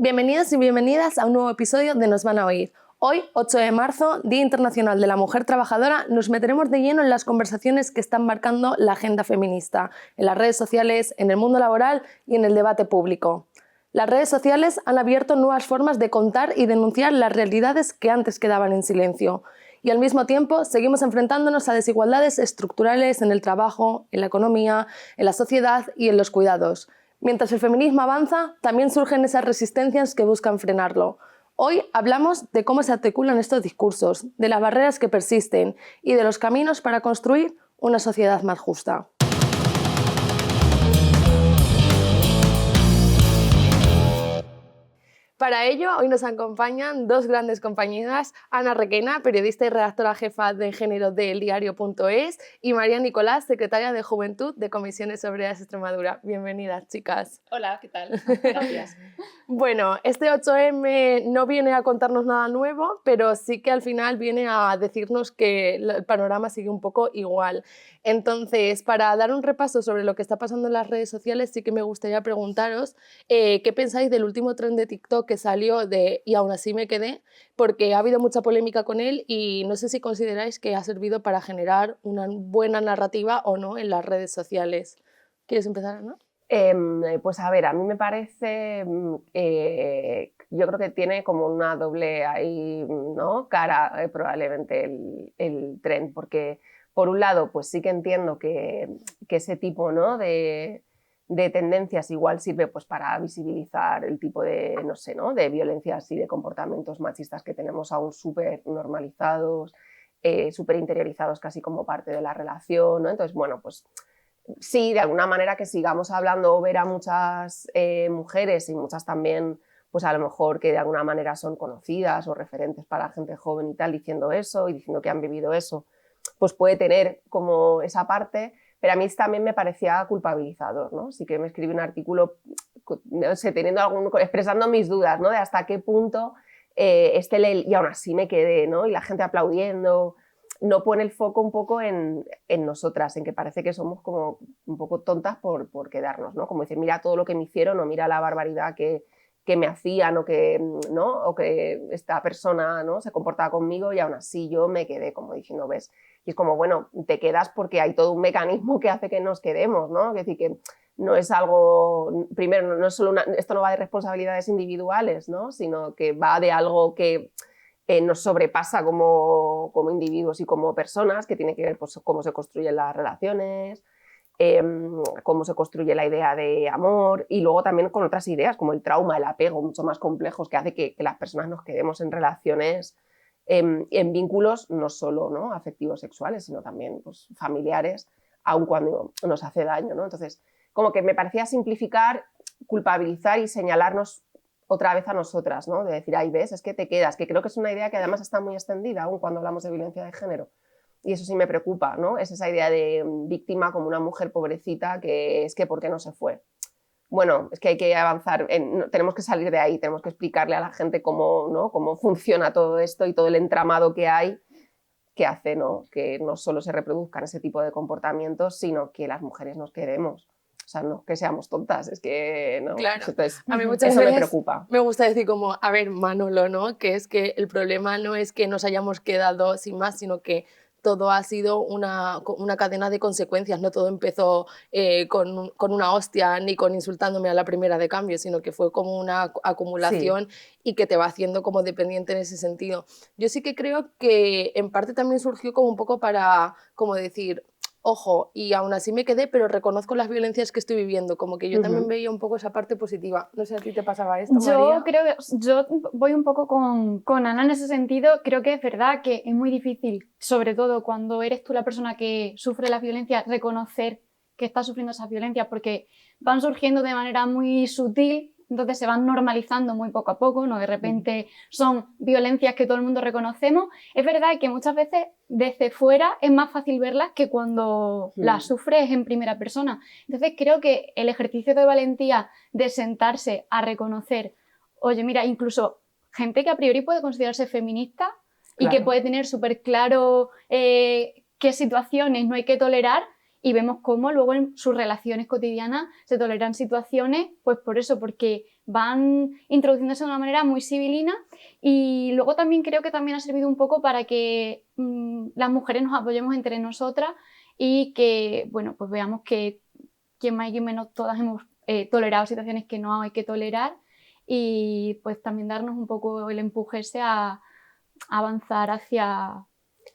Bienvenidos y bienvenidas a un nuevo episodio de Nos van a oír. Hoy, 8 de marzo, Día Internacional de la Mujer Trabajadora, nos meteremos de lleno en las conversaciones que están marcando la agenda feminista, en las redes sociales, en el mundo laboral y en el debate público. Las redes sociales han abierto nuevas formas de contar y denunciar las realidades que antes quedaban en silencio. Y al mismo tiempo seguimos enfrentándonos a desigualdades estructurales en el trabajo, en la economía, en la sociedad y en los cuidados. Mientras el feminismo avanza, también surgen esas resistencias que buscan frenarlo. Hoy hablamos de cómo se articulan estos discursos, de las barreras que persisten y de los caminos para construir una sociedad más justa. Para ello, hoy nos acompañan dos grandes compañeras, Ana Requena, periodista y redactora jefa de género de eldiario.es, y María Nicolás, secretaria de Juventud de Comisiones Obreras Extremadura. Bienvenidas, chicas. Hola, ¿qué tal? Gracias. Bueno, este 8M no viene a contarnos nada nuevo, pero sí que al final viene a decirnos que el panorama sigue un poco igual. Entonces, para dar un repaso sobre lo que está pasando en las redes sociales, sí que me gustaría preguntaros qué pensáis del último tren de TikTok que salió de "y aún así me quedé", porque ha habido mucha polémica con él y no sé si consideráis que ha servido para generar una buena narrativa o no en las redes sociales. ¿Quieres empezar, Ana? Pues a ver, a mí me parece, yo creo que tiene como una doble ahí, ¿no? cara probablemente el tren, porque por un lado pues sí que entiendo que ese tipo, ¿no? de tendencias igual sirve pues para visibilizar el tipo de, no sé, ¿no? de violencias y de comportamientos machistas que tenemos aún súper normalizados, súper interiorizados casi como parte de la relación, ¿no? Entonces, bueno, pues sí, de alguna manera que sigamos hablando o ver a muchas mujeres y muchas también, pues a lo mejor que de alguna manera son conocidas o referentes para gente joven y tal, diciendo eso y diciendo que han vivido eso, pues puede tener como esa parte, pero a mí también me parecía culpabilizador, ¿no? Sí que me escribí un artículo, no sé, expresando mis dudas, ¿no? De hasta qué punto y aún así me quedé, ¿no? Y la gente aplaudiendo, no pone el foco un poco en nosotras, en que parece que somos como un poco tontas por quedarnos, ¿no? Como decir, mira todo lo que me hicieron o mira la barbaridad que me hacían o que, ¿no? o que esta persona, ¿no? se comportaba conmigo y aún así yo me quedé, como diciendo, ¿ves? Y es como, bueno, te quedas porque hay todo un mecanismo que hace que nos quedemos, ¿no? Es decir, que no es algo, primero, no es solo esto no va de responsabilidades individuales, ¿no? Sino que va de algo que nos sobrepasa como individuos y como personas, que tiene que ver pues, cómo se construyen las relaciones, cómo se construye la idea de amor y luego también con otras ideas como el trauma, el apego, mucho más complejos que hace que las personas nos quedemos en relaciones, en vínculos no solo, ¿no? afectivos sexuales, sino también pues, familiares, aun cuando nos hace daño, ¿no? Entonces, como que me parecía simplificar, culpabilizar y señalarnos otra vez a nosotras, ¿no? De decir, ahí ves, es que te quedas, que creo que es una idea que además está muy extendida aún cuando hablamos de violencia de género. Y eso sí me preocupa, ¿no? Es esa idea de víctima como una mujer pobrecita que es que ¿por qué no se fue? Bueno, es que hay que avanzar, tenemos que salir de ahí, tenemos que explicarle a la gente cómo, ¿no? cómo funciona todo esto y todo el entramado que hay que hace, ¿no? que no solo se reproduzcan ese tipo de comportamientos, sino que las mujeres nos quedemos. O sea, no que seamos tontas, es que no. Claro. Entonces, a mí muchas eso veces me preocupa. Me gusta decir como, a ver, Manolo, ¿no? Que es que el problema no es que nos hayamos quedado sin más, sino que todo ha sido una cadena de consecuencias, no todo empezó con una hostia ni con insultándome a la primera de cambio, sino que fue como una acumulación y que te va haciendo como dependiente en ese sentido. Yo sí que creo que en parte también surgió como un poco para, como decir, ojo, y aún así me quedé, pero reconozco las violencias que estoy viviendo, como que yo también veía un poco esa parte positiva. No sé, ¿a ti te pasaba esto, María? Yo voy un poco con Ana en ese sentido. Creo que es verdad que es muy difícil, sobre todo cuando eres tú la persona que sufre la violencia, reconocer que estás sufriendo esas violencias, porque van surgiendo de manera muy sutil. Entonces se van normalizando muy poco a poco, no de repente son violencias que todo el mundo reconocemos. Es verdad que muchas veces desde fuera es más fácil verlas que cuando las sufres en primera persona. Entonces creo que el ejercicio de valentía de sentarse a reconocer, oye, mira, incluso gente que a priori puede considerarse feminista y que puede tener súper claro qué situaciones no hay que tolerar, y vemos cómo luego en sus relaciones cotidianas se toleran situaciones, pues por eso, porque van introduciéndose de una manera muy sibilina. Y luego también creo que también ha servido un poco para que las mujeres nos apoyemos entre nosotras y que, bueno, pues veamos que quien más y quien menos todas hemos tolerado situaciones que no hay que tolerar, y pues también darnos un poco el empuje ese a avanzar hacia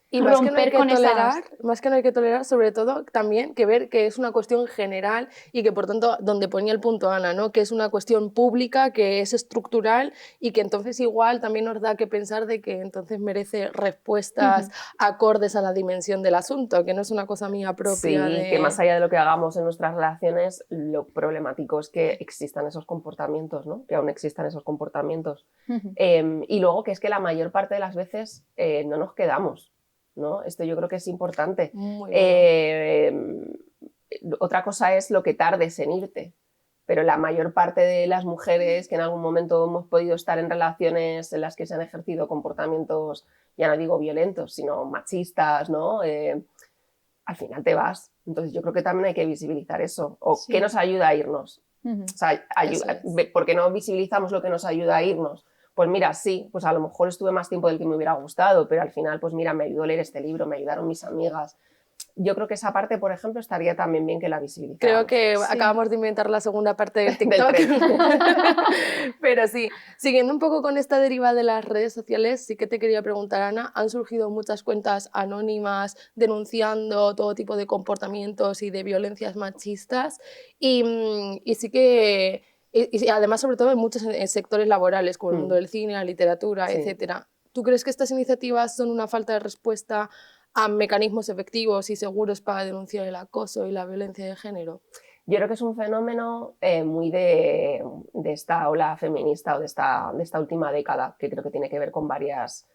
Y más que no hay romper que con tolerar, esas... más que no hay que tolerar, sobre todo también que ver que es una cuestión general y que por tanto, donde ponía el punto Ana, ¿no? Que es una cuestión pública, que es estructural y que entonces igual también nos da que pensar de que entonces merece respuestas acordes a la dimensión del asunto, que no es una cosa mía propia Sí, que más de... allá de lo que hagamos en nuestras relaciones, lo problemático es que existan esos comportamientos, ¿no? Que aún existan esos comportamientos. Y luego que es que la mayor parte de las veces no nos quedamos, ¿no? Esto yo creo que es importante. Muy bueno. Otra cosa es lo que tardes en irte, pero la mayor parte de las mujeres que en algún momento hemos podido estar en relaciones en las que se han ejercido comportamientos, ya no digo violentos, sino machistas, ¿no? Al final te vas. Entonces yo creo que también hay que visibilizar eso. ¿O Sí. qué nos ayuda a irnos? O sea, ¿por qué no visibilizamos lo que nos ayuda a irnos? Pues mira, sí, pues a lo mejor estuve más tiempo del que me hubiera gustado, pero al final, pues mira, me ayudó a leer este libro, me ayudaron mis amigas. Yo creo que esa parte, por ejemplo, estaría también bien que la visibilizáramos. Creo que Sí. acabamos de inventar la segunda parte del Del TikTok. tren. Pero sí, siguiendo un poco con esta deriva de las redes sociales, sí que te quería preguntar, Ana, han surgido muchas cuentas anónimas denunciando todo tipo de comportamientos y de violencias machistas y sí que... Y además, sobre todo en muchos sectores laborales, como el mundo del cine, la literatura, Sí. etc. ¿Tú crees que estas iniciativas son una falta de respuesta a mecanismos efectivos y seguros para denunciar el acoso y la violencia de género? Yo creo que es un fenómeno muy de esta ola feminista o de esta última década, que creo que tiene que ver con varias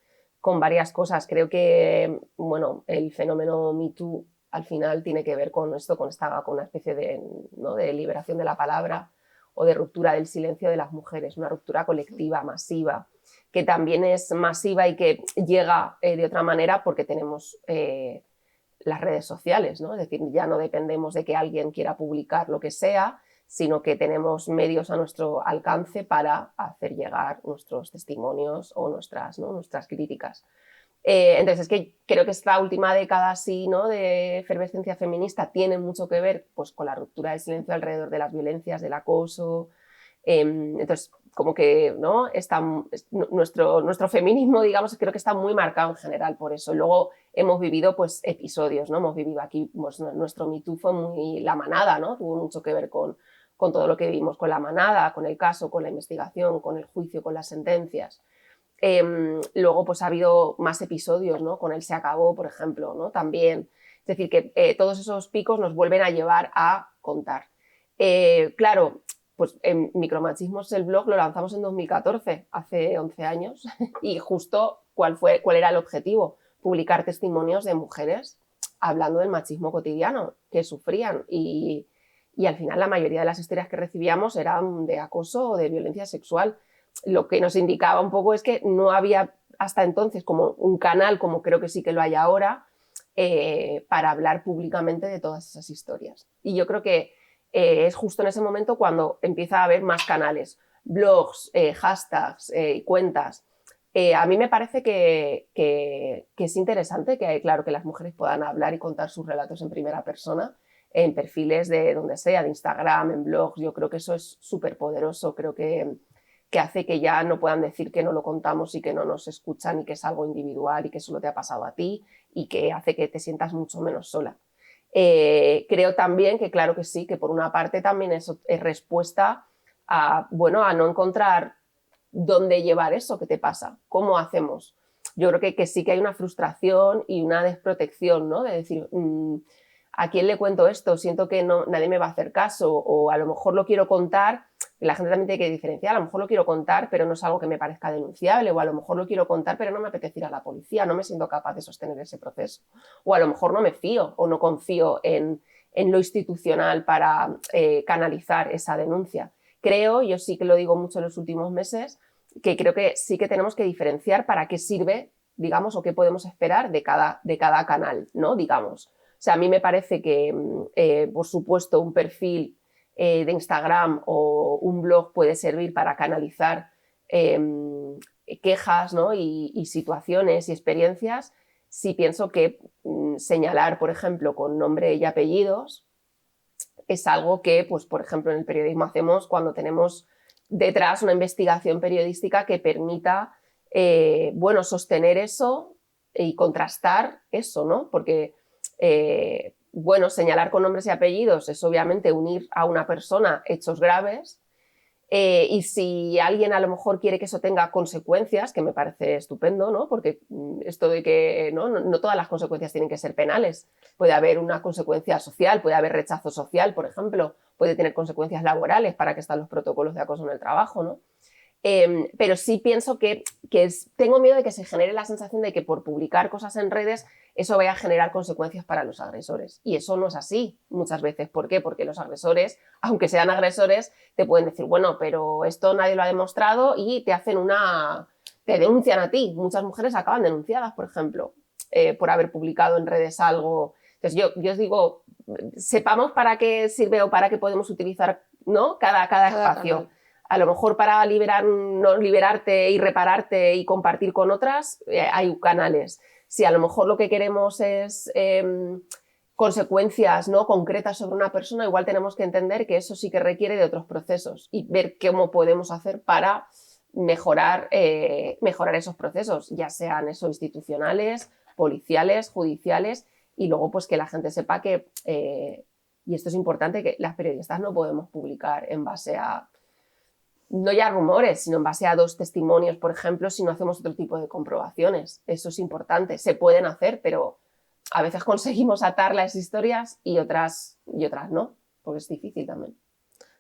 cosas. Creo que bueno, el fenómeno Me Too al final tiene que ver con esto, con una especie de, ¿no? de liberación de la palabra o de ruptura del silencio de las mujeres, una ruptura colectiva, masiva, que también es masiva y que llega de otra manera porque tenemos las redes sociales, ¿no? Es decir, ya no dependemos de que alguien quiera publicar lo que sea, sino que tenemos medios a nuestro alcance para hacer llegar nuestros testimonios o nuestras críticas. Entonces, es que creo que esta última década así, ¿no? de efervescencia feminista tiene mucho que ver pues, con la ruptura del silencio alrededor de las violencias, del acoso. Entonces, como que ¿no? nuestro feminismo, digamos, creo que está muy marcado en general por eso. Luego hemos vivido pues, episodios, ¿no? Hemos vivido aquí, pues, nuestro Me Too fue muy la manada, ¿no? Tuvo mucho que ver con todo lo que vivimos con la manada, con el caso, con la investigación, con el juicio, con las sentencias. Luego pues ha habido más episodios, ¿no? Con el Se acabó, por ejemplo, ¿no? También. Es decir, que todos esos picos nos vuelven a llevar a contar. Claro, pues en Micromachismos el blog lo lanzamos en 2014, hace 11 años, y justo ¿cuál era el objetivo? Publicar testimonios de mujeres hablando del machismo cotidiano que sufrían y al final la mayoría de las historias que recibíamos eran de acoso o de violencia sexual. Lo que nos indicaba un poco es que no había hasta entonces como un canal, como creo que sí que lo hay ahora, para hablar públicamente de todas esas historias. Y yo creo que es justo en ese momento cuando empieza a haber más canales, blogs, hashtags, cuentas. A mí me parece que es interesante claro, que las mujeres puedan hablar y contar sus relatos en primera persona, en perfiles de donde sea, de Instagram, en blogs. Yo creo que eso es súper poderoso. Creo que hace que ya no puedan decir que no lo contamos y que no nos escuchan y que es algo individual y que solo te ha pasado a ti y que hace que te sientas mucho menos sola. Creo también que claro que sí, que por una parte también es respuesta a no encontrar dónde llevar eso que te pasa, cómo hacemos. Yo creo que sí que hay una frustración y una desprotección, ¿no? De decir, ¿a quién le cuento esto? Siento que nadie me va a hacer caso o a lo mejor lo quiero contar. La gente también tiene que diferenciar, a lo mejor lo quiero contar, pero no es algo que me parezca denunciable, o a lo mejor lo quiero contar, pero no me apetece ir a la policía, no me siento capaz de sostener ese proceso. O a lo mejor no me fío o no confío en lo institucional para canalizar esa denuncia. Creo, yo sí que lo digo mucho en los últimos meses, que creo que sí que tenemos que diferenciar para qué sirve, digamos, o qué podemos esperar de cada canal, ¿no? Digamos. O sea, a mí me parece que, por supuesto, un perfil de Instagram o un blog puede servir para canalizar quejas, ¿no? y situaciones y experiencias. Sí pienso que señalar, por ejemplo, con nombre y apellidos es algo que, pues, por ejemplo, en el periodismo hacemos cuando tenemos detrás una investigación periodística que permita bueno, sostener eso y contrastar eso, ¿no? Porque, bueno, señalar con nombres y apellidos es obviamente unir a una persona hechos graves, y si alguien a lo mejor quiere que eso tenga consecuencias, que me parece estupendo, ¿no? Porque esto de que no todas las consecuencias tienen que ser penales. Puede haber una consecuencia social, puede haber rechazo social, por ejemplo, puede tener consecuencias laborales, para que están los protocolos de acoso en el trabajo, ¿no? Pero sí pienso que tengo miedo de que se genere la sensación de que por publicar cosas en redes eso vaya a generar consecuencias para los agresores. Y eso no es así muchas veces. ¿Por qué? Porque los agresores, aunque sean agresores, te pueden decir, bueno, pero esto nadie lo ha demostrado, y te denuncian a ti. Muchas mujeres acaban denunciadas, por ejemplo, por haber publicado en redes algo. Entonces yo os digo, sepamos para qué sirve o para qué podemos utilizar, ¿no? cada espacio. Canal. A lo mejor para liberarte y repararte y compartir con otras, hay canales. Si a lo mejor lo que queremos es consecuencias, ¿no? concretas sobre una persona, igual tenemos que entender que eso sí que requiere de otros procesos y ver cómo podemos hacer para mejorar esos procesos, ya sean institucionales, policiales, judiciales, y luego pues que la gente sepa que, y esto es importante, que las periodistas no podemos publicar en base a no ya rumores, sino en base a 2 testimonios, por ejemplo, si no hacemos otro tipo de comprobaciones. Eso es importante. Se pueden hacer, pero a veces conseguimos atar las historias y otras no, porque es difícil también.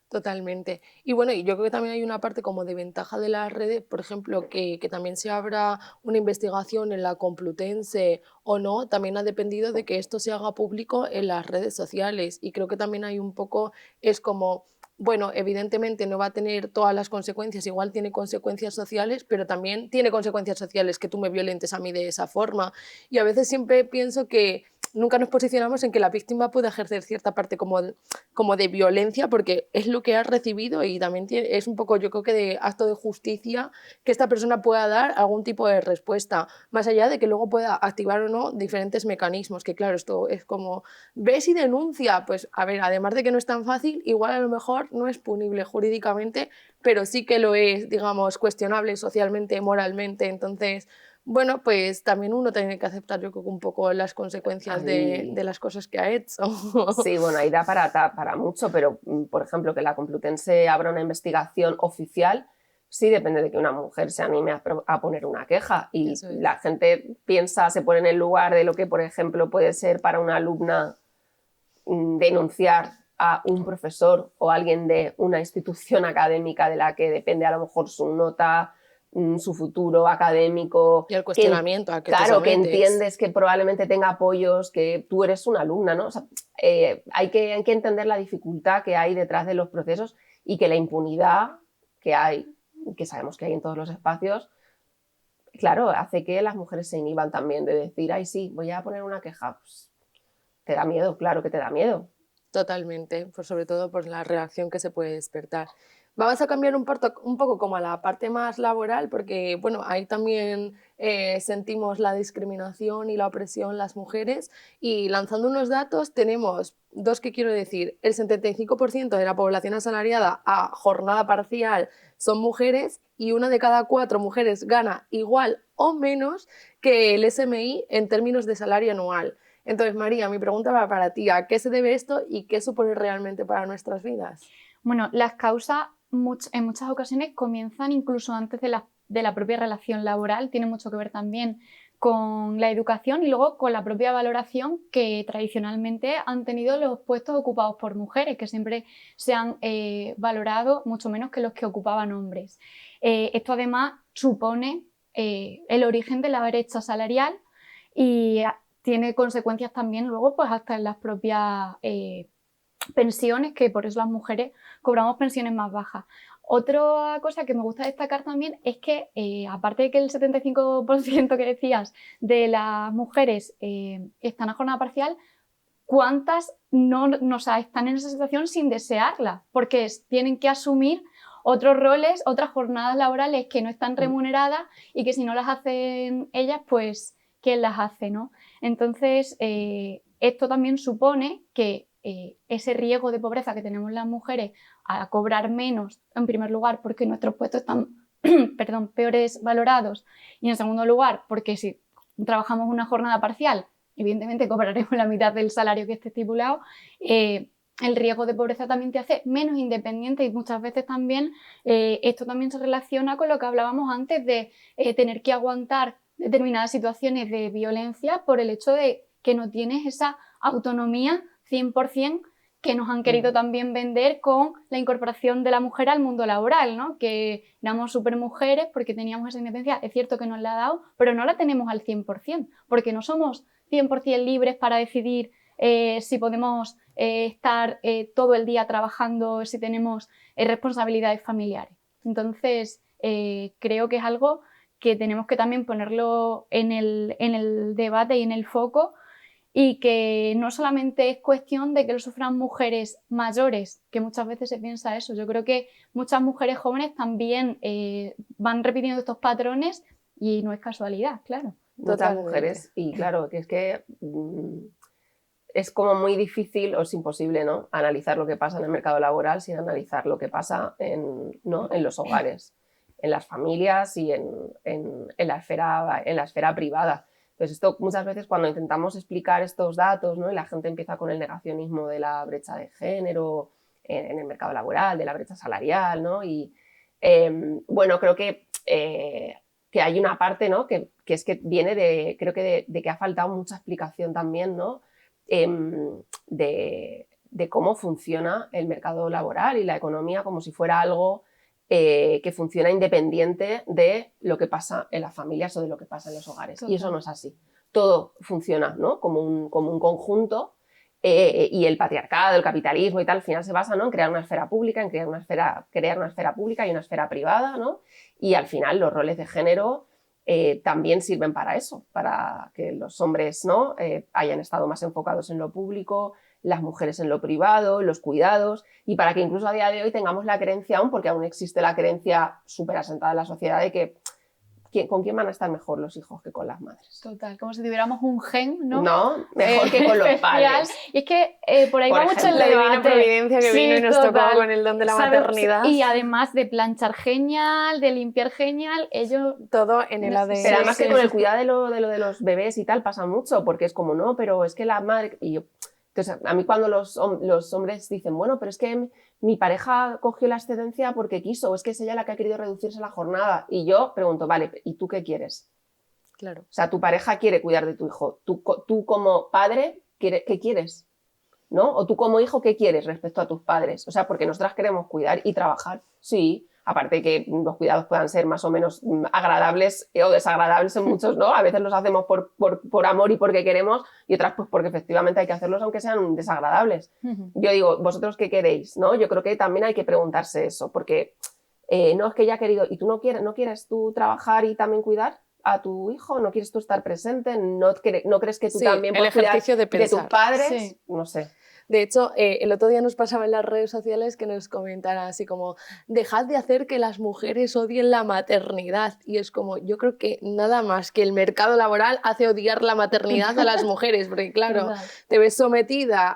Totalmente. Y bueno, y yo creo que también hay una parte como de ventaja de las redes, por ejemplo, que también se abra una investigación en la Complutense o no, también ha dependido de que esto se haga público en las redes sociales. Y creo que también hay un poco, es como, bueno, evidentemente no va a tener todas las consecuencias, igual tiene consecuencias sociales, pero también tiene consecuencias sociales que tú me violentes a mí de esa forma. Y a veces siempre pienso que nunca nos posicionamos en que la víctima puede ejercer cierta parte como de violencia, porque es lo que has recibido, y también es un poco, yo creo que de acto de justicia que esta persona pueda dar algún tipo de respuesta, más allá de que luego pueda activar o no diferentes mecanismos, que claro, esto es como, ves y denuncia, pues a ver, además de que no es tan fácil, igual a lo mejor no es punible jurídicamente, pero sí que lo es, digamos, cuestionable socialmente, moralmente, entonces... Bueno, pues también uno tiene que aceptar, yo creo que un poco las consecuencias de las cosas que ha hecho. Sí, bueno, ahí da para mucho, pero, por ejemplo, que la Complutense abra una investigación oficial, sí depende de que una mujer se anime a poner una queja. Y Eso es. la gente se pone en el lugar de lo que, por ejemplo, puede ser para una alumna denunciar a un profesor o alguien de una institución académica de la que depende a lo mejor su nota, su futuro académico. Y el cuestionamiento a que te Claro, que sometes. entiendes que probablemente tenga apoyos, que tú eres una alumna, ¿no? O sea, hay que entender la dificultad que hay detrás de los procesos, y que la impunidad que hay, que sabemos que hay en todos los espacios, claro, hace que las mujeres se inhiban también de decir, ay, sí, voy a poner una queja. Pues, te da miedo, claro que te da miedo. Totalmente, pues sobre todo por la reacción que se puede despertar. Vamos a cambiar un poco como a la parte más laboral, porque bueno, ahí también sentimos la discriminación y la opresión las mujeres, y lanzando unos datos tenemos 2 que quiero decir: el 75% de la población asalariada a jornada parcial son mujeres, y 1 de cada 4 mujeres gana igual o menos que el SMI en términos de salario anual. Entonces, María, mi pregunta va para ti: ¿a qué se debe esto y qué supone realmente para nuestras vidas? Bueno, las causas en muchas ocasiones comienzan incluso antes de la propia relación laboral, tiene mucho que ver también con la educación y luego con la propia valoración que tradicionalmente han tenido los puestos ocupados por mujeres, que siempre se han valorado mucho menos que los que ocupaban hombres. Esto además supone el origen de la brecha salarial y tiene consecuencias también luego pues hasta en las propias pensiones, que por eso las mujeres cobramos pensiones más bajas. Otra cosa que me gusta destacar también es que, aparte de que el 75% que decías de las mujeres están a jornada parcial, ¿cuántas o sea, están en esa situación sin desearla? Porque tienen que asumir otros roles, otras jornadas laborales que no están remuneradas y que si no las hacen ellas, pues ¿quién las hace, no? Entonces, esto también supone que ese riesgo de pobreza que tenemos las mujeres a cobrar menos, en primer lugar, porque nuestros puestos están perdón, peores valorados, y en segundo lugar, porque si trabajamos una jornada parcial, evidentemente cobraremos la mitad del salario que esté estipulado, el riesgo de pobreza también te hace menos independiente, y muchas veces también esto también se relaciona con lo que hablábamos antes de tener que aguantar determinadas situaciones de violencia por el hecho de que no tienes esa autonomía 100% que nos han querido también vender con la incorporación de la mujer al mundo laboral, ¿no? Que éramos supermujeres porque teníamos esa independencia, es cierto que nos la ha dado, pero no la tenemos al 100%, porque no somos 100% libres para decidir si podemos estar todo el día trabajando, si tenemos responsabilidades familiares. Entonces, creo que es algo que tenemos que también ponerlo en el debate y en el foco, y que no solamente es cuestión de que lo sufran mujeres mayores, que muchas veces se piensa eso. Yo creo que muchas mujeres jóvenes también van repitiendo estos patrones y no es casualidad, claro. Muchas mujeres, y claro, que es que es como muy difícil o es imposible, ¿no?, analizar lo que pasa en el mercado laboral sin analizar lo que pasa ¿no?, en los hogares, en las familias y en la esfera privada. Entonces, esto muchas veces cuando intentamos explicar estos datos, ¿no?, y la gente empieza con el negacionismo de la brecha de género en el mercado laboral, de la brecha salarial, ¿no? Y bueno, creo que hay una parte, ¿no?, que es que viene creo que de que ha faltado mucha explicación también, ¿no?, de cómo funciona el mercado laboral y la economía como si fuera algo que funciona independiente de lo que pasa en las familias o de lo que pasa en los hogares. Total. Y eso no es así. Todo funciona, ¿no?, como un conjunto, y el patriarcado, el capitalismo y tal, al final se basa, ¿no?, en crear una esfera pública, en crear una esfera pública y una esfera privada, ¿no? Y al final los roles de género también sirven para eso, para que los hombres, ¿no?, hayan estado más enfocados en lo público, las mujeres en lo privado, los cuidados, y para que incluso a día de hoy tengamos la creencia aún, porque aún existe la creencia súper asentada en la sociedad de que ¿con quién van a estar mejor los hijos que con las madres? Total, como si tuviéramos un gen, ¿no? No, mejor que con los padres. Y es que por ahí va mucho el la debate. divina providencia que vino y nos tocó con el don de la ¿sabes? maternidad. Y además de planchar genial, de limpiar genial, ellos... Todo en el ADN. Pero además que con el cuidado de los bebés y tal pasa mucho, porque es como, no, pero es que la madre... Y yo, entonces, a mí cuando los hombres dicen, bueno, pero es que mi pareja cogió la excedencia porque quiso, o es que es ella la que ha querido reducirse la jornada, y yo pregunto, vale, ¿y tú qué quieres? Claro. O sea, tu pareja quiere cuidar de tu hijo, tú como padre, ¿qué quieres? ¿No? O tú como hijo, ¿qué quieres respecto a tus padres? O sea, porque nosotras queremos cuidar y trabajar, sí. Aparte que los cuidados puedan ser más o menos agradables o desagradables en muchos, ¿no? A veces los hacemos por amor y porque queremos, y otras pues porque efectivamente hay que hacerlos aunque sean desagradables. Yo digo, ¿vosotros qué queréis? ¿No? Yo creo que también hay que preguntarse eso, porque no es que ella ha querido, ¿y tú no quieres tú trabajar y también cuidar a tu hijo? ¿No quieres tú estar presente? ¿No crees que tú también puedes cuidar de tus padres? Sí. No sé. De hecho, el otro día nos pasaba en las redes sociales que nos comentaran así como, dejad de hacer que las mujeres odien la maternidad. Y es como, yo creo que nada más que el mercado laboral hace odiar la maternidad a las mujeres, porque claro, te ves sometida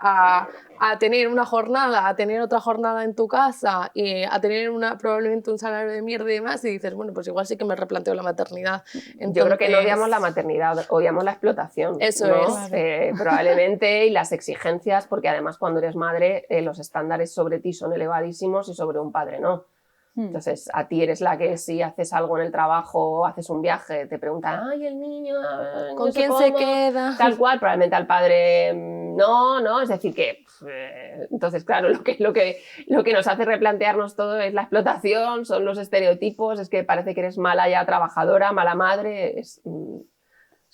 a tener una jornada, a tener otra jornada en tu casa, y a tener probablemente un salario de mierda y demás, y dices, bueno, pues igual sí que me replanteo la maternidad. Entonces, yo creo que no odiamos la maternidad, odiamos la explotación. Eso ¿no? es. Probablemente, y las exigencias, porque además cuando eres madre los estándares sobre ti son elevadísimos y sobre un padre no. Entonces, a ti eres la que si haces algo en el trabajo, haces un viaje, te preguntan, ay, el niño, ¿con quién se queda? Tal cual, probablemente al padre no, es decir que... entonces, claro, lo que nos hace replantearnos todo es la explotación, son los estereotipos, es que parece que eres mala ya trabajadora, mala madre, es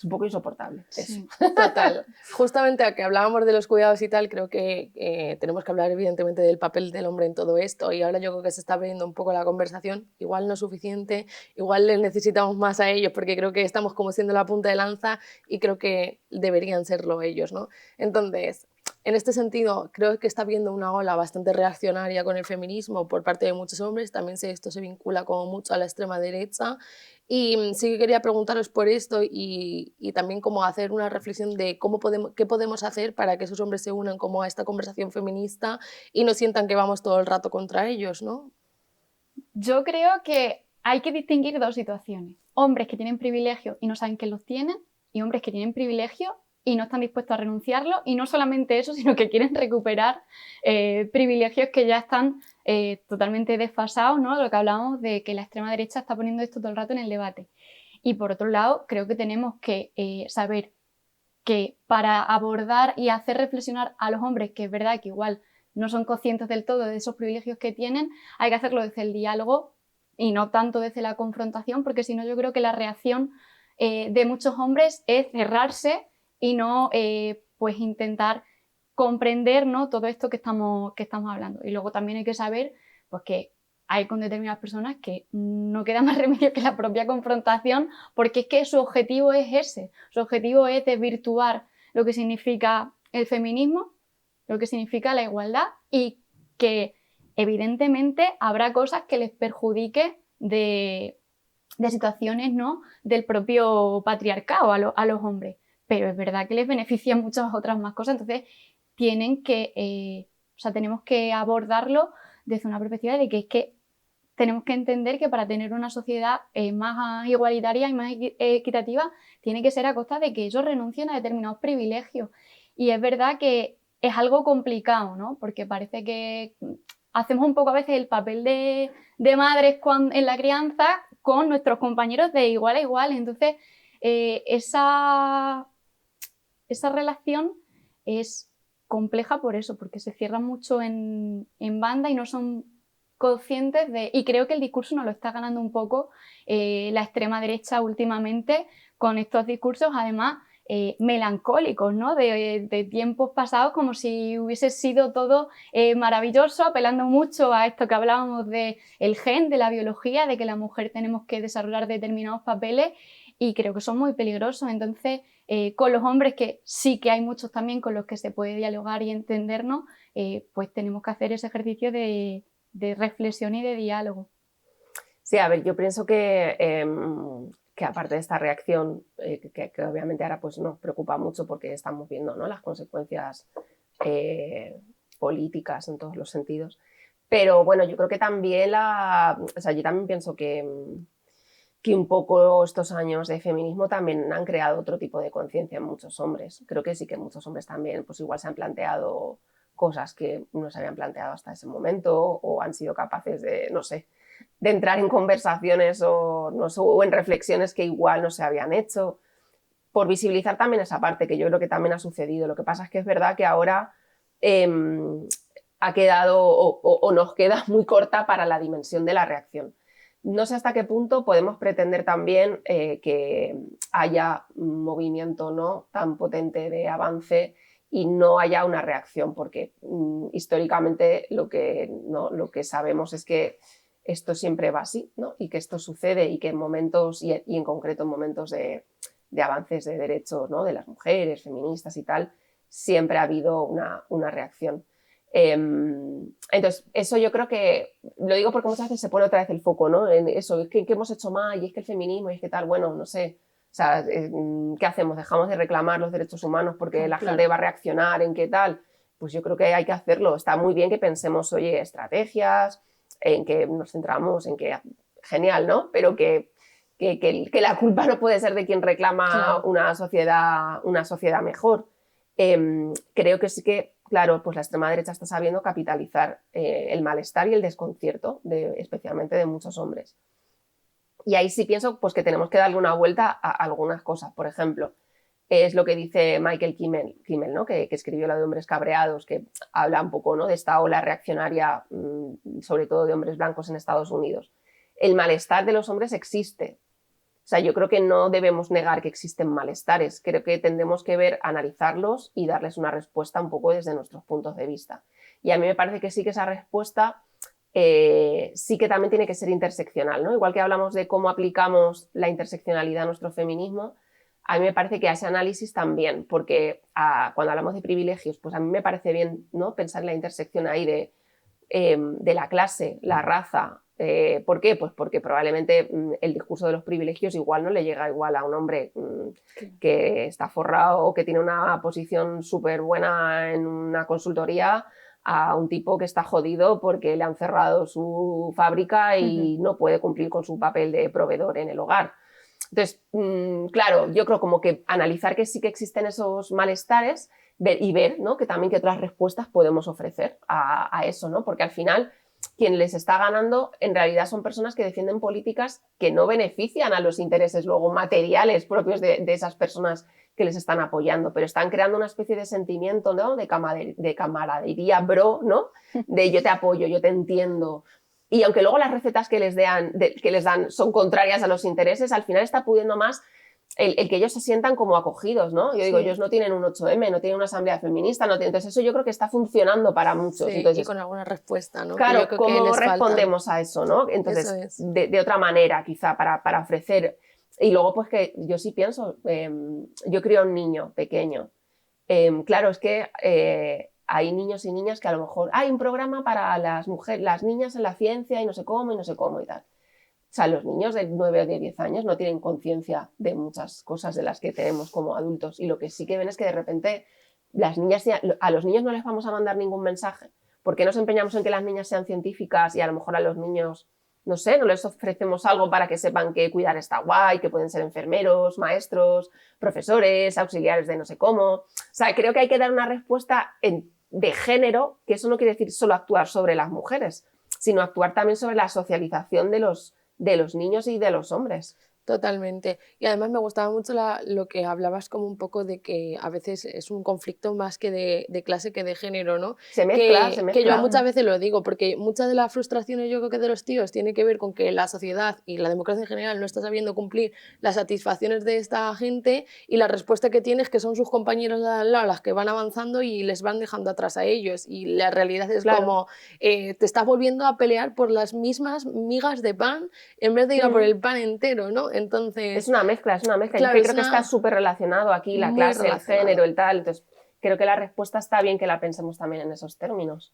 un poco insoportable. Sí, total. Justamente a que hablábamos de los cuidados y tal, creo que tenemos que hablar evidentemente del papel del hombre en todo esto, y ahora yo creo que se está abriendo un poco la conversación, igual no es suficiente, igual les necesitamos más a ellos, porque creo que estamos como siendo la punta de lanza y creo que deberían serlo ellos, ¿no? Entonces, En este sentido, creo que está habiendo una ola bastante reaccionaria con el feminismo por parte de muchos hombres. También esto se vincula como mucho a la extrema derecha. Y sí que quería preguntaros por esto y también como hacer una reflexión de qué podemos hacer para que esos hombres se unan como a esta conversación feminista y no sientan que vamos todo el rato contra ellos, ¿no? Yo creo que hay que distinguir dos situaciones. Hombres que tienen privilegios y no saben que los tienen, y hombres que tienen privilegios y no están dispuestos a renunciarlo, y no solamente eso, sino que quieren recuperar privilegios que ya están totalmente desfasados, ¿no? Lo que hablábamos de que la extrema derecha está poniendo esto todo el rato en el debate. Y por otro lado, creo que tenemos que saber que para abordar y hacer reflexionar a los hombres, que es verdad que igual no son conscientes del todo de esos privilegios que tienen, hay que hacerlo desde el diálogo y no tanto desde la confrontación, porque si no yo creo que la reacción de muchos hombres es cerrarse y no pues intentar comprender, ¿no?, todo esto que estamos hablando. Y luego también hay que saber pues, que hay con determinadas personas que no queda más remedio que la propia confrontación, porque es que su objetivo es ese, su objetivo es desvirtuar lo que significa el feminismo, lo que significa la igualdad, y que evidentemente habrá cosas que les perjudique de situaciones, ¿no?, del propio patriarcado a los hombres, pero es verdad que les benefician muchas otras más cosas, entonces tenemos que abordarlo desde una perspectiva de que es que tenemos que entender que para tener una sociedad más igualitaria y más equitativa tiene que ser a costa de que ellos renuncien a determinados privilegios. Y es verdad que es algo complicado, ¿no? Porque parece que hacemos un poco a veces el papel de madres en la crianza con nuestros compañeros de igual a igual. Entonces, esa relación es compleja por eso, porque se cierran mucho en banda y no son conscientes y creo que el discurso nos lo está ganando un poco la extrema derecha últimamente con estos discursos, además melancólicos, ¿no?, de tiempos pasados, como si hubiese sido todo maravilloso, apelando mucho a esto que hablábamos del gen, de la biología, de que la mujer tenemos que desarrollar determinados papeles, y creo que son muy peligrosos. Entonces, con los hombres, que sí que hay muchos también con los que se puede dialogar y entendernos, pues tenemos que hacer ese ejercicio de reflexión y de diálogo. Sí, a ver, yo pienso que aparte de esta reacción, que obviamente ahora pues nos preocupa mucho porque estamos viendo, ¿no?, las consecuencias políticas en todos los sentidos, pero bueno, yo creo que también yo también pienso que un poco estos años de feminismo también han creado otro tipo de conciencia en muchos hombres. Creo que sí que muchos hombres también pues igual se han planteado cosas que no se habían planteado hasta ese momento, o han sido capaces de, no sé, de entrar en conversaciones o, no sé, o en reflexiones que igual no se habían hecho, por visibilizar también esa parte, que yo creo que también ha sucedido. Lo que pasa es que es verdad que ahora ha quedado o nos queda muy corta para la dimensión de la reacción. No sé hasta qué punto podemos pretender también que haya un movimiento, ¿no?, tan potente de avance y no haya una reacción, porque históricamente lo que sabemos es que esto siempre va así, ¿no?, y que esto sucede, y que en momentos, y en concreto en momentos de avances de derechos, ¿no?, de las mujeres, feministas y tal, siempre ha habido una reacción. Entonces, eso yo creo que, lo digo porque muchas veces se pone otra vez el foco, ¿no?, en eso, es que hemos hecho mal, y es que el feminismo, y es que tal, bueno, no sé, o sea, ¿qué hacemos? ¿Dejamos de reclamar los derechos humanos porque la gente va a reaccionar en qué tal? Pues yo creo que hay que hacerlo. Está muy bien que pensemos, oye, estrategias, en que nos centramos, en que genial, ¿no?, pero que la culpa no puede ser de quien reclama una sociedad mejor. Creo que sí que, claro, pues la extrema derecha está sabiendo capitalizar el malestar y el desconcierto, especialmente de muchos hombres. Y ahí sí pienso pues, que tenemos que darle una vuelta a algunas cosas. Por ejemplo, es lo que dice Michael Kimmel, ¿no?, que escribió la de Hombres Cabreados, que habla un poco, ¿no?, de esta ola reaccionaria, sobre todo de hombres blancos en Estados Unidos. El malestar de los hombres existe. O sea, yo creo que no debemos negar que existen malestares. Creo que tendremos que analizarlos y darles una respuesta un poco desde nuestros puntos de vista. Y a mí me parece que sí que esa respuesta sí que también tiene que ser interseccional, ¿no? Igual que hablamos de cómo aplicamos la interseccionalidad a nuestro feminismo, a mí me parece que a ese análisis también, porque cuando hablamos de privilegios, pues a mí me parece bien, ¿no?, pensar en la intersección ahí de la clase, la raza. ¿Por qué? Pues porque probablemente el discurso de los privilegios igual no le llega igual a un hombre que está forrado o que tiene una posición súper buena en una consultoría, a un tipo que está jodido porque le han cerrado su fábrica y no puede cumplir con su papel de proveedor en el hogar. Entonces, claro, yo creo como que analizar que sí que existen esos malestares y ver, ¿no?, que también que otras respuestas podemos ofrecer a eso, ¿no? Porque al final quien les está ganando en realidad son personas que defienden políticas que no benefician a los intereses luego materiales propios de esas personas que les están apoyando, pero están creando una especie de sentimiento, ¿no?, de camaradería, bro, ¿no?, de yo te apoyo, yo te entiendo. Y aunque luego las recetas que les dan son contrarias a los intereses, al final está pudiendo más el que ellos se sientan como acogidos, ¿no? Yo digo, ellos no tienen un 8M, no tienen una asamblea feminista, no tienen... Entonces eso yo creo que está funcionando para muchos. Sí, entonces, y con alguna respuesta, ¿no? Claro, que ¿cómo les respondemos a eso, no? Entonces, de otra manera, quizá, para ofrecer... Y luego, pues que yo sí pienso, yo crío a un niño pequeño. Claro, es que hay niños y niñas que a lo mejor hay un programa para las mujeres, las niñas en la ciencia y no sé cómo y tal. O sea, los niños de 9 o de 10 años no tienen conciencia de muchas cosas de las que tenemos como adultos, y lo que sí que ven es que de repente a los niños no les vamos a mandar ningún mensaje. ¿Por qué nos empeñamos en que las niñas sean científicas y a lo mejor a los niños, no sé, no les ofrecemos algo para que sepan que cuidar está guay, que pueden ser enfermeros, maestros, profesores, auxiliares de no sé cómo? O sea, creo que hay que dar una respuesta de género, que eso no quiere decir solo actuar sobre las mujeres, sino actuar también sobre la socialización de los niños y de los hombres. Totalmente. Y además me gustaba mucho lo que hablabas como un poco de que a veces es un conflicto más que de clase que de género, ¿no? Se mezcla. Que yo muchas veces lo digo, porque muchas de las frustraciones yo creo que de los tíos tiene que ver con que la sociedad y la democracia en general no está sabiendo cumplir las satisfacciones de esta gente, y la respuesta que tienes que son sus compañeros de al lado las que van avanzando y les van dejando atrás a ellos. Y la realidad es como te estás volviendo a pelear por las mismas migas de pan en vez de ir a por el pan entero, ¿no? Entonces, es una mezcla. Claro, Yo creo que está súper relacionado aquí la clase, el género, el tal. Entonces, creo que la respuesta está bien que la pensemos también en esos términos.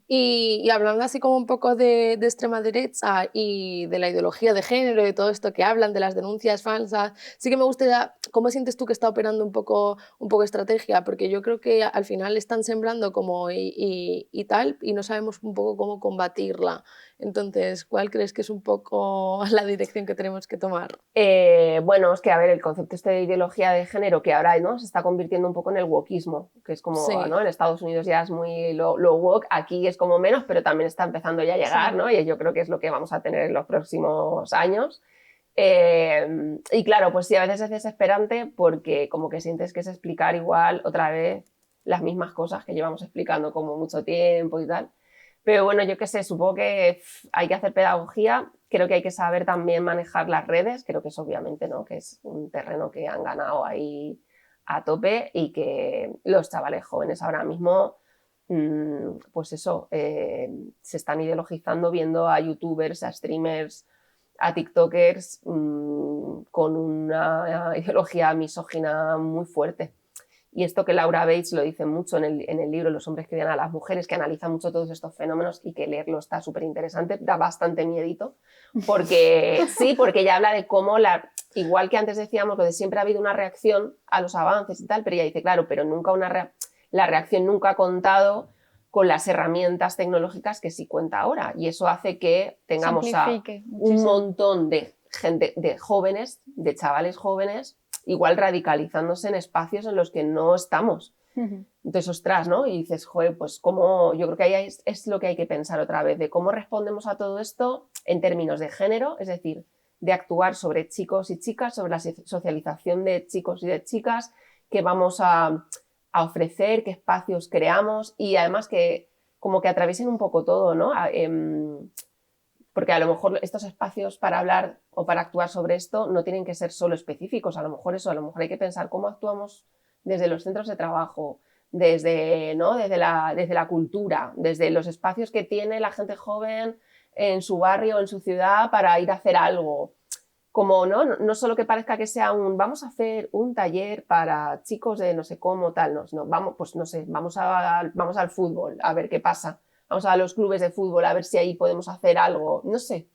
Y hablando así como un poco de extrema derecha y de la ideología de género, de todo esto que hablan, de las denuncias falsas, sí que me gustaría, ¿cómo sientes tú que está operando un poco estrategia? Porque yo creo que al final están sembrando como y tal, y no sabemos un poco cómo combatirla. Entonces, ¿cuál crees que es un poco la dirección que tenemos que tomar? Bueno, es que, a ver, el concepto de ideología de género, que ahora, ¿no?, se está convirtiendo un poco en el wokismo, que es como, ¿no?, en Estados Unidos ya es muy lo woke, aquí es como menos, pero también está empezando ya a llegar, ¿no? Y yo creo que es lo que vamos a tener en los próximos años. Y claro, pues sí, a veces es desesperante porque como que sientes que es explicar igual otra vez las mismas cosas que llevamos explicando como mucho tiempo y tal. Pero bueno, yo qué sé, supongo que hay que hacer pedagogía, creo que hay que saber también manejar las redes, creo que es obviamente, ¿no?, que es un terreno que han ganado ahí a tope, y que los chavales jóvenes ahora mismo, pues eso, se están ideologizando viendo a youtubers, a streamers, a tiktokers con una ideología misógina muy fuerte. Y esto que Laura Bates lo dice mucho en el libro Los hombres que odian a las mujeres, que analiza mucho todos estos fenómenos, y que leerlo está súper interesante, da bastante miedito, porque sí, porque ella habla de cómo, igual que antes decíamos lo de siempre ha habido una reacción a los avances y tal, pero ella dice, claro, pero nunca la reacción nunca ha contado con las herramientas tecnológicas que sí cuenta ahora, y eso hace que tengamos un montón de gente, de jóvenes, de chavales jóvenes, igual radicalizándose en espacios en los que no estamos. Entonces, ostras, ¿no? Y dices, joder, pues cómo, yo creo que ahí es lo que hay que pensar otra vez, de cómo respondemos a todo esto en términos de género, es decir, de actuar sobre chicos y chicas, sobre la socialización de chicos y de chicas, qué vamos a ofrecer, qué espacios creamos, y además que como que atraviesen un poco todo, ¿no? Porque a lo mejor estos espacios para hablar o para actuar sobre esto no tienen que ser solo específicos, a lo mejor hay que pensar cómo actuamos desde los centros de trabajo, desde la cultura, desde los espacios que tiene la gente joven en su barrio, en su ciudad, para ir a hacer algo. como no solo que parezca que sea vamos a hacer un taller para chicos de no sé cómo, tal, no, vamos, pues no sé, vamos al fútbol, a ver qué pasa, vamos a los clubes de fútbol, a ver si ahí podemos hacer algo, no sé.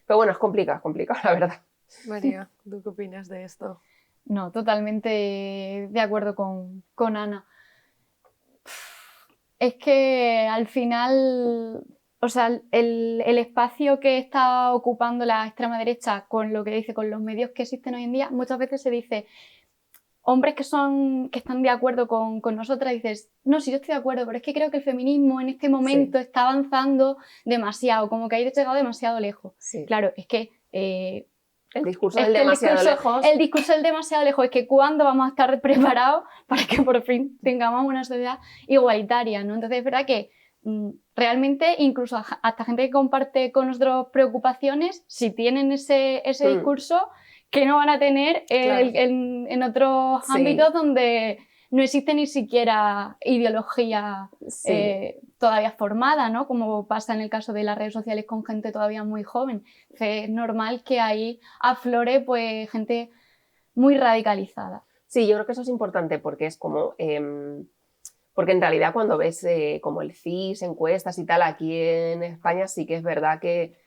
Pero bueno, es complicado, la verdad. María, ¿tú qué opinas de esto? No, totalmente de acuerdo con Ana. Es que al final, o sea, el espacio que está ocupando la extrema derecha con lo que dice, con los medios que existen hoy en día, muchas veces se dice, hombres que están de acuerdo con nosotras, dices, no, sí, yo estoy de acuerdo, pero es que creo que el feminismo en este momento está avanzando demasiado, como que ha llegado demasiado lejos. Sí. Claro, es que... el discurso del demasiado lejos. El discurso del demasiado lejos es que ¿cuándo vamos a estar preparados para que por fin tengamos una sociedad igualitaria, ¿no? Entonces es verdad que realmente incluso hasta gente que comparte con nosotros preocupaciones, si tienen ese discurso, que no van a tener Claro. en otros ámbitos donde no existe ni siquiera ideología todavía formada, ¿no? Como pasa en el caso de las redes sociales con gente todavía muy joven. Es normal que ahí aflore pues, gente muy radicalizada. Sí, yo creo que eso es importante porque es como... porque en realidad cuando ves como el CIS, encuestas y tal, aquí en España sí que es verdad que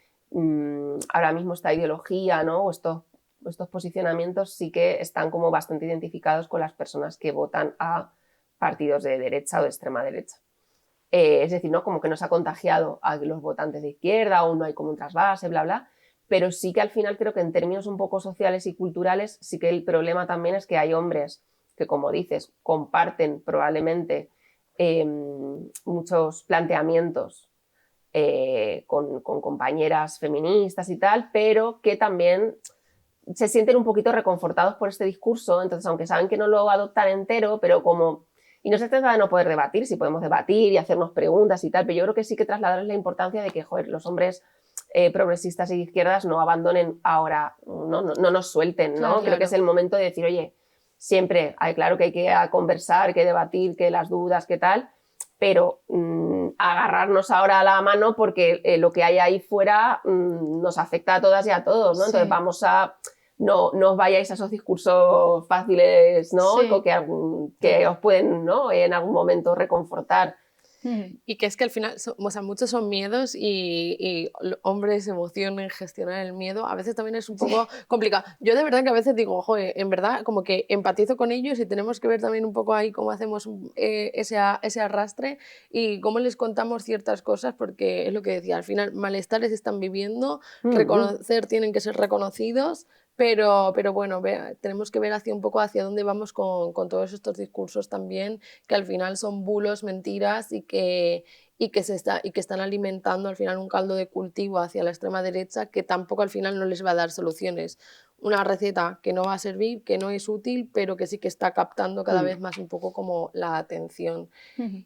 ahora mismo esta ideología, ¿no? O estos posicionamientos sí que están como bastante identificados con las personas que votan a partidos de derecha o de extrema derecha. Es decir, ¿no? Como que no se ha contagiado a los votantes de izquierda o no hay como un trasvase, bla, bla. Pero sí que al final creo que en términos un poco sociales y culturales sí que el problema también es que hay hombres que, como dices, comparten probablemente muchos planteamientos con compañeras feministas y tal, pero que también se sienten un poquito reconfortados por este discurso, entonces aunque saben que no lo adoptan entero, pero como... Y no se trata de no poder debatir, si podemos debatir y hacernos preguntas y tal, pero yo creo que sí que trasladarles la importancia de que, joder, los hombres progresistas y de izquierdas no abandonen ahora, no nos suelten, ¿no? Claro. Creo que es el momento de decir, oye, siempre, claro que hay que conversar, que debatir, que las dudas, que tal, pero agarrarnos ahora a la mano porque lo que hay ahí fuera nos afecta a todas y a todos, ¿no? Sí. Entonces vamos a... No os vayáis a esos discursos fáciles, ¿no? Sí. Que os pueden, ¿no? En algún momento reconfortar. Y que es que al final, o sea, muchos son miedos y hombres se emocionan, gestionar el miedo, a veces también es un poco complicado. Yo de verdad que a veces digo, joder, en verdad como que empatizo con ellos y tenemos que ver también un poco ahí cómo hacemos ese arrastre y cómo les contamos ciertas cosas, porque es lo que decía, al final malestares están viviendo, reconocer, tienen que ser reconocidos, pero bueno, tenemos que ver un poco hacia dónde vamos con todos estos discursos también, que al final son bulos, mentiras y que están alimentando al final un caldo de cultivo hacia la extrema derecha que tampoco al final no les va a dar soluciones. Una receta que no va a servir, que no es útil, pero que sí que está captando cada vez más un poco como la atención.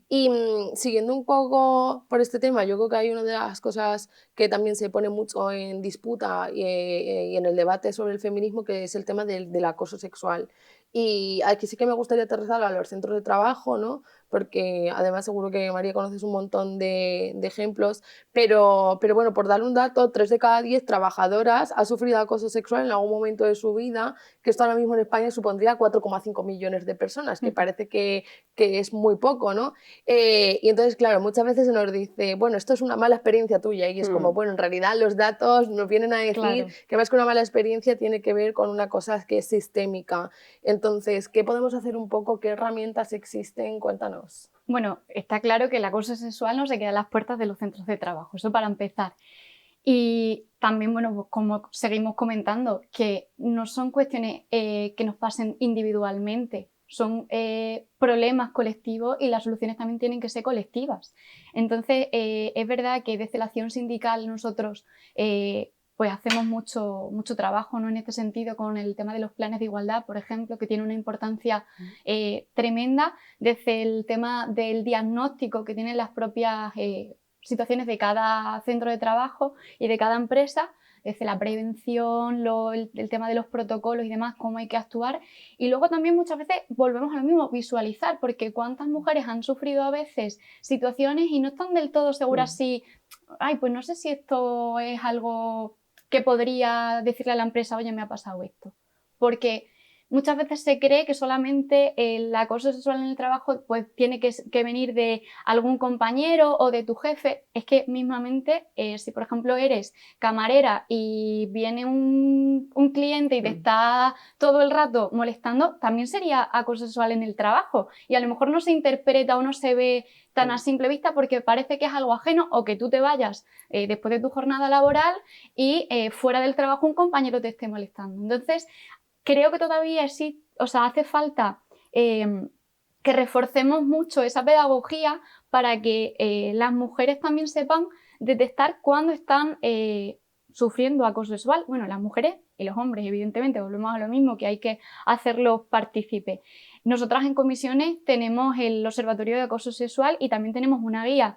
Y siguiendo un poco por este tema, yo creo que hay una de las cosas que también se pone mucho en disputa y en el debate sobre el feminismo, que es el tema del acoso sexual. Y aquí sí que me gustaría aterrizar a los centros de trabajo, ¿no? Porque además seguro que María conoces un montón de ejemplos, pero bueno, por dar un dato, 3 de cada 10 trabajadoras ha sufrido acoso sexual en algún momento de su vida, que esto ahora mismo en España supondría 4,5 millones de personas, que parece que es muy poco, ¿no? Y entonces, claro, muchas veces se nos dice, bueno, esto es una mala experiencia tuya, y es como, bueno, en realidad los datos nos vienen a decir que más que una mala experiencia tiene que ver con una cosa que es sistémica. Entonces, ¿qué podemos hacer un poco? ¿Qué herramientas existen? Cuéntanos. Bueno, está claro que el acoso sexual no se queda a las puertas de los centros de trabajo, eso para empezar. Y también, bueno, pues como seguimos comentando, que no son cuestiones que nos pasen individualmente, son problemas colectivos y las soluciones también tienen que ser colectivas. Entonces, es verdad que desde la acción sindical nosotros pues hacemos mucho trabajo, ¿no? En este sentido con el tema de los planes de igualdad, por ejemplo, que tiene una importancia tremenda, desde el tema del diagnóstico que tienen las propias situaciones de cada centro de trabajo y de cada empresa, desde la prevención, el tema de los protocolos y demás, cómo hay que actuar. Y luego también muchas veces volvemos a lo mismo, visualizar, porque cuántas mujeres han sufrido a veces situaciones y no están del todo seguras si, pues no sé si esto es algo que podría decirle a la empresa, oye, me ha pasado esto. Porque muchas veces se cree que solamente el acoso sexual en el trabajo pues, tiene que venir de algún compañero o de tu jefe. Es que mismamente, si por ejemplo eres camarera y viene un cliente y te está todo el rato molestando, también sería acoso sexual en el trabajo. Y a lo mejor no se interpreta o no se ve tan a simple vista porque parece que es algo ajeno, o que tú te vayas después de tu jornada laboral y fuera del trabajo un compañero te esté molestando. Entonces, creo que todavía sí, o sea, hace falta que reforcemos mucho esa pedagogía para que las mujeres también sepan detectar cuándo están sufriendo acoso sexual. Bueno, las mujeres y los hombres, evidentemente, volvemos a lo mismo, que hay que hacerlos partícipes. Nosotras en comisiones tenemos el Observatorio de Acoso Sexual y también tenemos una guía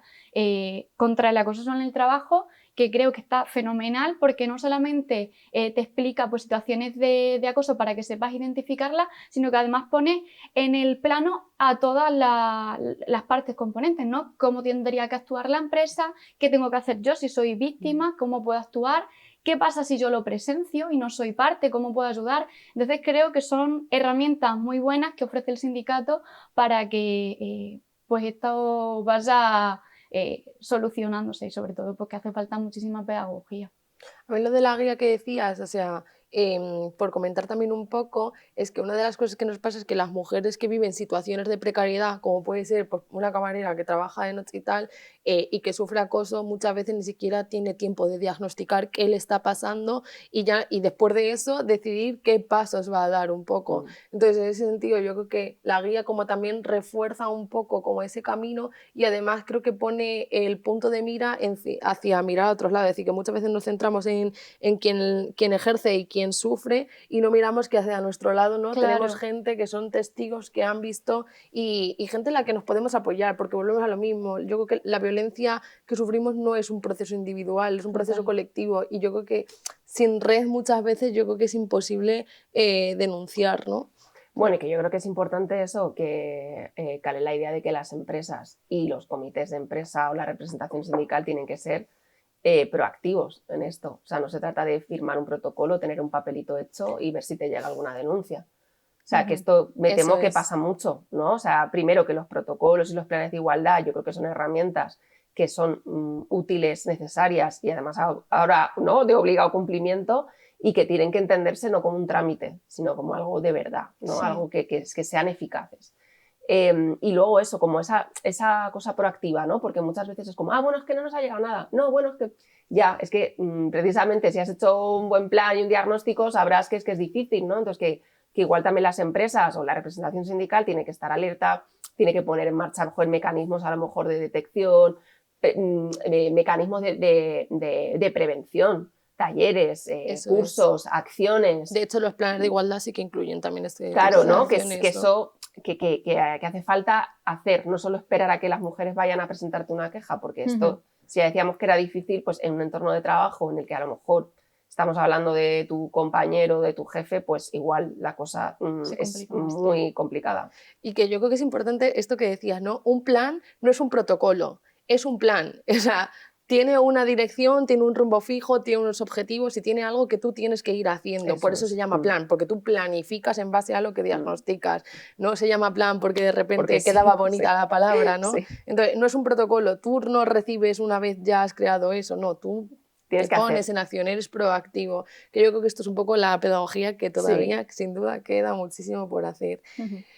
contra el acoso sexual en el trabajo, que creo que está fenomenal porque no solamente te explica pues, situaciones de acoso para que sepas identificarlas, sino que además pone en el plano a todas las partes componentes, ¿no? Cómo tendría que actuar la empresa, qué tengo que hacer yo si soy víctima, cómo puedo actuar, qué pasa si yo lo presencio y no soy parte, cómo puedo ayudar. Entonces creo que son herramientas muy buenas que ofrece el sindicato para que pues esto vaya solucionándose, y sobre todo porque hace falta muchísima pedagogía. A mí lo de la guía que decías, o sea, por comentar también un poco, es que una de las cosas que nos pasa es que las mujeres que viven situaciones de precariedad, como puede ser pues, una camarera que trabaja de noche y tal, y que sufre acoso, muchas veces ni siquiera tiene tiempo de diagnosticar qué le está pasando y después de eso decidir qué pasos va a dar un poco. Entonces, en ese sentido, yo creo que la guía como también refuerza un poco como ese camino, y además creo que pone el punto de mira hacia mirar a otros lados. Es decir, que muchas veces nos centramos en quien ejerce y quien sufre, y no miramos que hacia nuestro lado, ¿no? Claro. Tenemos gente que son testigos, que han visto, y gente en la que nos podemos apoyar, porque volvemos a lo mismo. Yo creo que la violencia que sufrimos no es un proceso individual, es un proceso colectivo, y yo creo que sin red muchas veces yo creo que es imposible denunciar, ¿no? Bueno, y que yo creo que es importante eso, que cale la idea de que las empresas y los comités de empresa o la representación sindical tienen que ser proactivos en esto. O sea, no se trata de firmar un protocolo, tener un papelito hecho y ver si te llega alguna denuncia. O sea, que esto me temo que pasa mucho, ¿no? O sea, primero que los protocolos y los planes de igualdad yo creo que son herramientas que son útiles, necesarias y además ahora, ¿no?, de obligado cumplimiento, y que tienen que entenderse no como un trámite, sino como algo de verdad, ¿no? Sí. Algo que sean eficaces. Y luego eso, como esa cosa proactiva, ¿no? Porque muchas veces es como, bueno, es que no nos ha llegado nada. No, bueno, es que ya, es que precisamente si has hecho un buen plan y un diagnóstico sabrás que es difícil, ¿no? Entonces que igual también las empresas o la representación sindical tiene que estar alerta, tiene que poner en marcha a lo mejor mecanismos a lo mejor de detección, mecanismos de prevención, talleres, cursos, acciones. De hecho, los planes de igualdad sí que incluyen también este Claro, ¿no? Que hace falta hacer, no solo esperar a que las mujeres vayan a presentarte una queja, porque esto, si ya decíamos que era difícil, pues en un entorno de trabajo en el que a lo mejor estamos hablando de tu compañero, de tu jefe, pues igual la cosa es muy complicada. Y que yo creo que es importante esto que decías, ¿no? Un plan no es un protocolo, es un plan. O sea, tiene una dirección, tiene un rumbo fijo, tiene unos objetivos y tiene algo que tú tienes que ir haciendo. Por eso se llama plan, porque tú planificas en base a lo que diagnosticas. No se llama plan porque de repente quedaba bonita la palabra, ¿no? Sí. Entonces, no es un protocolo, tú no recibes una vez ya has creado eso, no, tú te pones en acción, eres proactivo. Que yo creo que esto es un poco la pedagogía que todavía, sin duda, queda muchísimo por hacer.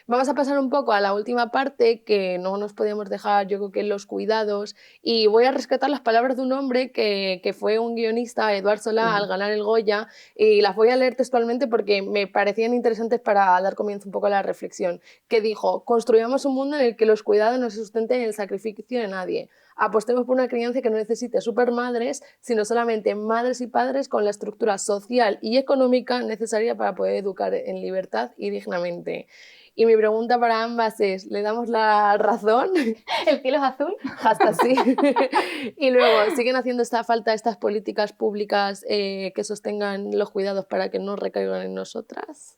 Vamos a pasar un poco a la última parte, que no nos podíamos dejar, yo creo que los cuidados, y voy a rescatar las palabras de un hombre que fue un guionista, Eduard Solá, al ganar el Goya, y las voy a leer textualmente porque me parecían interesantes para dar comienzo un poco a la reflexión, que dijo: construyamos un mundo en el que los cuidados no se sustenten en el sacrificio de nadie. Apostemos por una crianza que no necesite supermadres, sino solamente madres y padres con la estructura social y económica necesaria para poder educar en libertad y dignamente. Y mi pregunta para ambas es, ¿le damos la razón? ¿El cielo es azul? Hasta sí. Y luego, ¿siguen haciendo falta estas políticas públicas que sostengan los cuidados para que no recaigan en nosotras?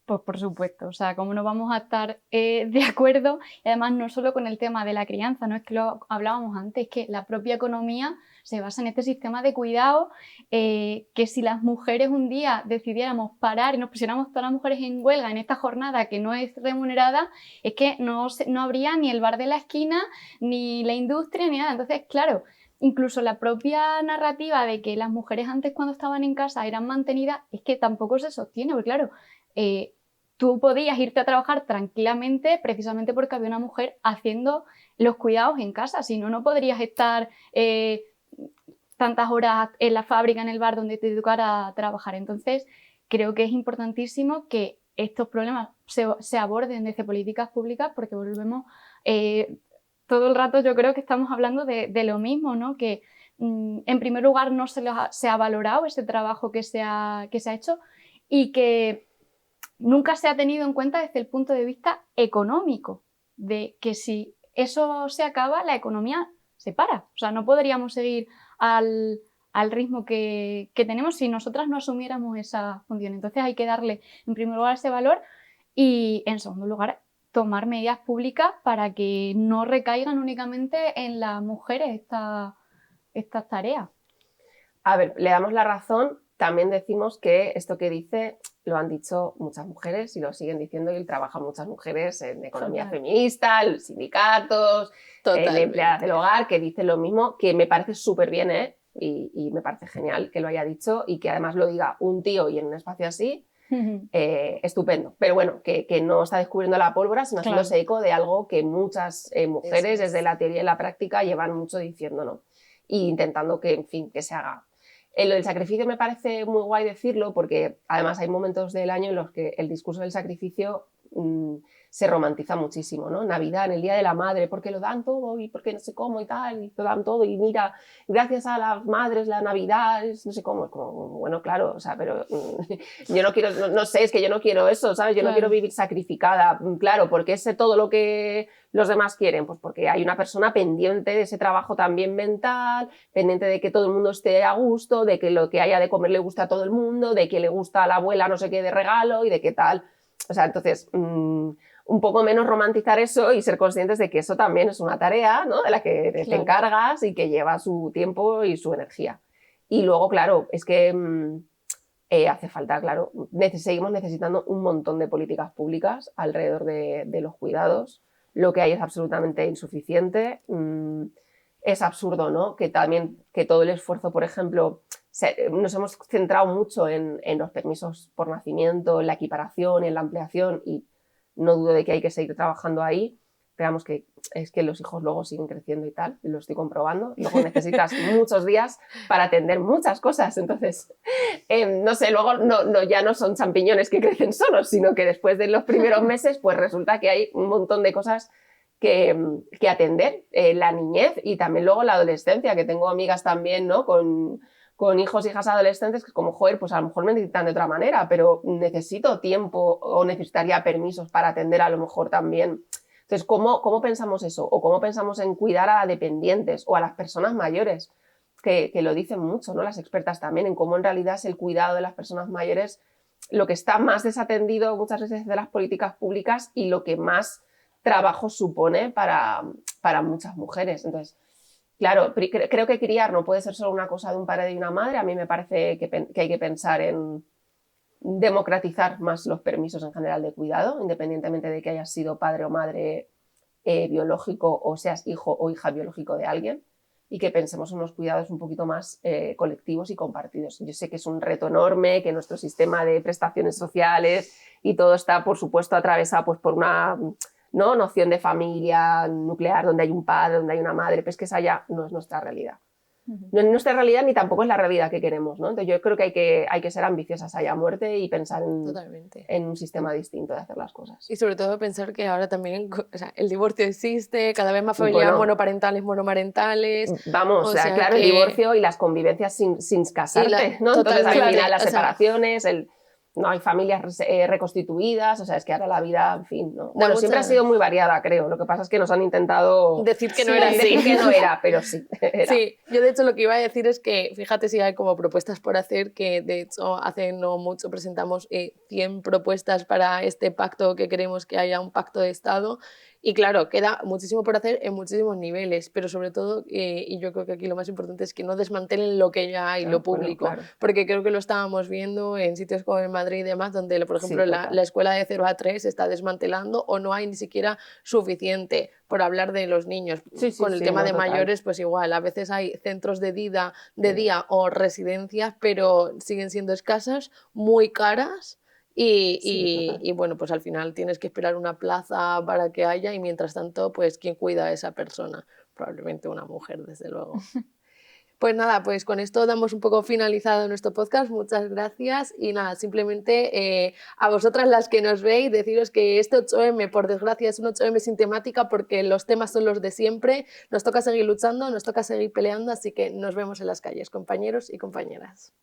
Pues por supuesto, o sea, ¿cómo no vamos a estar de acuerdo? Y además no solo con el tema de la crianza, no es que lo hablábamos antes, es que la propia economía se basa en este sistema de cuidado que si las mujeres un día decidiéramos parar y nos pusiéramos todas las mujeres en huelga en esta jornada que no es remunerada, es que no habría ni el bar de la esquina, ni la industria, ni nada. Entonces, claro, incluso la propia narrativa de que las mujeres antes cuando estaban en casa eran mantenidas, es que tampoco se sostiene, porque claro, tú podías irte a trabajar tranquilamente precisamente porque había una mujer haciendo los cuidados en casa, si no, no podrías estar tantas horas en la fábrica, en el bar donde te tocara trabajar. Entonces, creo que es importantísimo que estos problemas se aborden desde políticas públicas, porque volvemos... todo el rato yo creo que estamos hablando de lo mismo, ¿no? Que en primer lugar no se ha valorado ese trabajo que se ha hecho y que nunca se ha tenido en cuenta desde el punto de vista económico, de que si eso se acaba, la economía se para. O sea, no podríamos seguir al ritmo que tenemos si nosotras no asumiéramos esa función. Entonces hay que darle en primer lugar ese valor y en segundo lugar tomar medidas públicas para que no recaigan únicamente en las mujeres estas tareas. A ver, le damos la razón, también decimos que esto que dice lo han dicho muchas mujeres y lo siguen diciendo y trabajan muchas mujeres en economía feminista, en los sindicatos, en empleadas del hogar, que dicen lo mismo, que me parece súper bien, y me parece genial que lo haya dicho y que además lo diga un tío y en un espacio así. Estupendo, pero bueno, que no está descubriendo la pólvora, sino haciéndose eco de algo que muchas mujeres desde la teoría y la práctica llevan mucho diciendo, ¿no? Y intentando que, en fin, que se haga. Lo del sacrificio me parece muy guay decirlo porque además hay momentos del año en los que el discurso del sacrificio se romantiza muchísimo, ¿no? Navidad, en el Día de la Madre, porque lo dan todo y porque no sé cómo y tal, y lo dan todo y mira, gracias a las madres la Navidad es no sé cómo, es como, bueno, claro, o sea, pero yo no quiero, no sé, es que yo no quiero eso, ¿sabes? Yo no quiero vivir sacrificada, claro, porque sé todo lo que los demás quieren, pues porque hay una persona pendiente de ese trabajo también mental, pendiente de que todo el mundo esté a gusto, de que lo que haya de comer le gusta a todo el mundo, de que le gusta a la abuela no sé qué de regalo y de qué tal. O sea, entonces, un poco menos romantizar eso y ser conscientes de que eso también es una tarea, ¿no? De la que te encargas y que lleva su tiempo y su energía. Y luego, claro, es que hace falta, claro, seguimos necesitando un montón de políticas públicas alrededor de los cuidados. Lo que hay es absolutamente insuficiente. Es absurdo, ¿no? Que todo el esfuerzo, por ejemplo, nos hemos centrado mucho en los permisos por nacimiento, en la equiparación, en la ampliación y no dudo de que hay que seguir trabajando ahí. Veamos que es que los hijos luego siguen creciendo y tal, lo estoy comprobando. Luego necesitas muchos días para atender muchas cosas. Entonces, no sé, luego ya no son champiñones que crecen solos, sino que después de los primeros meses, pues resulta que hay un montón de cosas que atender. La niñez y también luego la adolescencia, que tengo amigas también, ¿no? Con hijos e hijas adolescentes que como, joder, pues a lo mejor me necesitan de otra manera, pero necesito tiempo o necesitaría permisos para atender a lo mejor también. Entonces, ¿cómo pensamos eso? O ¿cómo pensamos en cuidar a dependientes o a las personas mayores? Que lo dicen mucho, ¿no? Las expertas también, en cómo en realidad es el cuidado de las personas mayores lo que está más desatendido muchas veces de las políticas públicas y lo que más trabajo supone para muchas mujeres. Entonces, claro, creo que criar no puede ser solo una cosa de un padre y una madre. A mí me parece que hay que pensar en democratizar más los permisos en general de cuidado, independientemente de que hayas sido padre o madre biológico o seas hijo o hija biológico de alguien, y que pensemos en unos cuidados un poquito más colectivos y compartidos. Yo sé que es un reto enorme, que nuestro sistema de prestaciones sociales y todo está, por supuesto, atravesado pues, por una noción de familia nuclear, donde hay un padre, donde hay una madre, pero es que esa ya no es nuestra realidad. No es nuestra realidad ni tampoco es la realidad que queremos, ¿no? Entonces yo creo que hay que ser ambiciosas allá a muerte y pensar en un sistema distinto de hacer las cosas. Y sobre todo pensar que ahora también, o sea, el divorcio existe, cada vez más familias monoparentales, monomarentales. Vamos, o sea, claro, el divorcio y las convivencias sin casarte, ¿no? Entonces al final las separaciones, no hay familias reconstituidas, o sea, es que ahora la vida, en fin, ¿no? Da Bueno, siempre ha mucha- sido muy variada, creo. Lo que pasa es que nos han intentado Decir que no Sí, era así. decir que no era, pero sí, era. Sí, yo de hecho lo que iba a decir es que, fíjate si hay como propuestas por hacer, que de hecho hace no mucho presentamos 100 propuestas para este pacto que queremos que haya un pacto de Estado y claro, queda muchísimo por hacer en muchísimos niveles, pero sobre todo, y yo creo que aquí lo más importante es que no desmantelen lo que ya hay, Ah, lo bueno, público, claro. porque creo que lo estábamos viendo en sitios como en Madrid y demás, donde por Sí, ejemplo total. la escuela de 0 a 3 se está desmantelando o no hay ni siquiera suficiente por hablar de los niños. Sí, sí, Con el sí, tema no, de total. mayores, pues igual, a veces hay centros de día Sí. o residencias, pero siguen siendo escasas, muy caras. Sí, total. Y bueno, pues al final tienes que esperar una plaza para que haya y mientras tanto, pues ¿quién cuida a esa persona? Probablemente una mujer, desde luego. Pues nada, pues con esto damos un poco finalizado nuestro podcast. Muchas gracias y nada, simplemente a vosotras las que nos veis, deciros que este 8M, por desgracia, es un 8M sin temática porque los temas son los de siempre. Nos toca seguir luchando, nos toca seguir peleando, así que nos vemos en las calles, compañeros y compañeras.